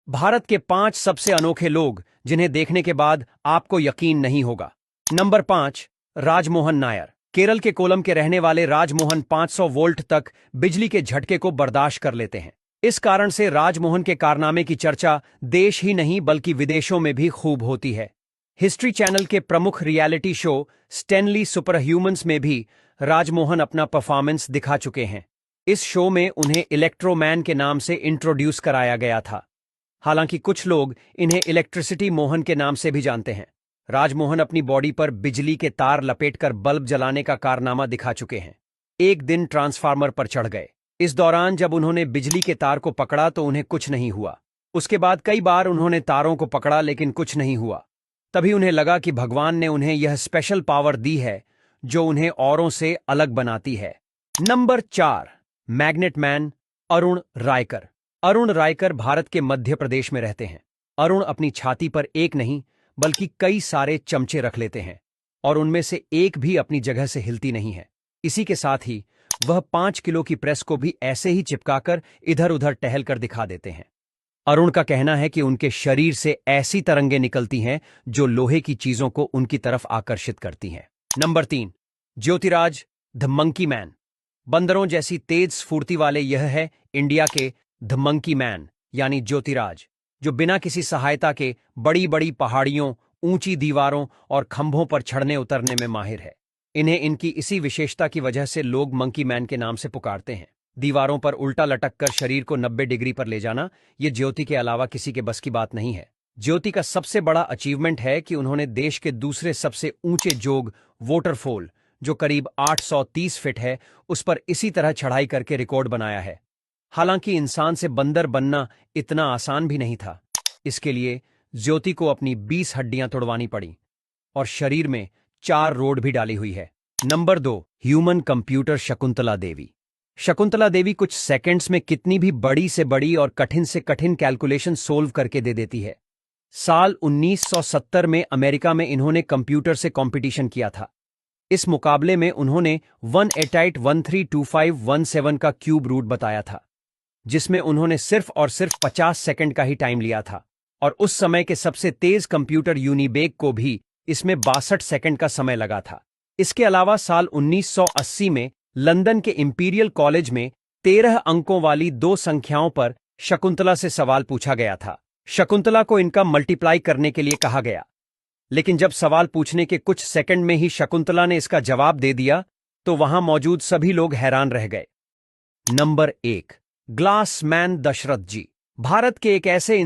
भारत के 5 सबसे अनोखे लोग जिन्हें देखने के बाद आपको यकीन नहीं होगा। नंबर 5, राजमोहन नायर। केरल के कोलम के रहने वाले राजमोहन 500 वोल्ट तक बिजली के झटके को बर्दाश्त कर लेते हैं। इस कारण से राजमोहन के कारनामे की चर्चा देश ही नहीं बल्कि विदेशों में भी खूब होती है। हिस्ट्री चैनल के प्रमुख reality show Stanley super humans में भी राजमोहन अपना परफॉर्मेंस दिखा चुके हैं। इस शो में उन्हें इलेक्ट्रोमैन के नाम से इंट्रोड्यूस कराया गया था। हालांकि कुछ लोग इन्हें इलेक्ट्रिसिटी मोहन के नाम से भी जानते हैं। राजमोहन अपनी बॉडी पर बिजली के तार लपेटकर बल्ब जलाने का कारनामा दिखा चुके हैं। एक दिन ट्रांसफार्मर पर चढ़ गए। इस दौरान जब उन्होंने बिजली के तार को पकड़ा तो उन्हें कुछ नहीं हुआ। उसके बाद कई बार उन्होंने तारों को पकड़ा लेकिन कुछ नहीं हुआ। तभी उन्हें लगा कि भगवान ने उन्हें यह स्पेशल पावर दी है जो उन्हें औरों से अलग बनाती है। Number 4, magnet man Arun Raikar. Arun Raikar Bharat के मध्य प्रदेश में रहते हैं। अरुण अपनी छाती पर एक नहीं बल्कि कई सारे चमचे रख लेते हैं और उनमें से एक भी अपनी जगह से हिलती नहीं है। इसी के साथ ही वह 5 किलो की प्रेस को भी ऐसे ही चिपकाकर इधर उधर टहल कर दिखा देते हैं। अरुण का कहना है कि उनके शरीर से ऐसी तरंगें निकलती हैं जो लोहे की चीजों को उनकी तरफ आकर्षित करती हैं। Number 3, Jyotiraj the monkey man. बंदरों जैसी तेज स्फूर्ति वाले यह है इंडिया के द मंकी मैन यानी ज्योतिराज, जो बिना किसी सहायता के बड़ी बड़ी पहाड़ियों, ऊंची दीवारों और खंभों पर चढ़ने उतरने में माहिर है। इन्हें इनकी इसी विशेषता की वजह से लोग मंकी मैन के नाम से पुकारते हैं। दीवारों पर उल्टा लटक कर शरीर को 90 डिग्री पर ले जाना ये ज्योति के अलावा किसी के बस की बात नहीं है। ज्योति का सबसे बड़ा अचीवमेंट है कि उन्होंने देश के दूसरे सबसे ऊंचे जोग वोटरफॉल, जो करीब 830 फीट है, उस पर इसी तरह चढ़ाई करके रिकॉर्ड बनाया है। हालांकि इंसान से बंदर बनना इतना आसान भी नहीं था। इसके लिए ज्योति को अपनी 20 हड्डियां तोड़वानी पड़ी और शरीर में 4 रोड भी डाली हुई है। Number 2, human computer Shakuntala Devi. Shakuntala Devi कुछ सेकंड्स में कितनी भी बड़ी से बड़ी और कठिन से कठिन कैलकुलेशन सोल्व करके दे देती है। साल 1970 में अमेरिका में इन्होंने कंप्यूटर से कंपटीशन किया था। इस मुकाबले में उन्होंने 188132517 का क्यूब रूट बताया था, जिसमें उन्होंने सिर्फ और सिर्फ 50 सेकंड का ही टाइम लिया था और उस समय के सबसे तेज कंप्यूटर यूनिबेक को भी इसमें 62 सेकंड का समय लगा था। इसके अलावा साल 1980 में लंदन के इंपीरियल कॉलेज में 13 अंकों वाली 2 संख्याओं पर शकुंतला से सवाल पूछा गया था। शकुंतला को इनका मल्टीप्लाई करने के लिए कहा गया, लेकिन जब सवाल पूछने के कुछ सेकंड में ही शकुंतला ने इसका जवाब दे दिया तो वहां मौजूद सभी लोग हैरान रह गए। नंबर 1, ग्लास मैन दशरथ जी। भारत के एक ऐसे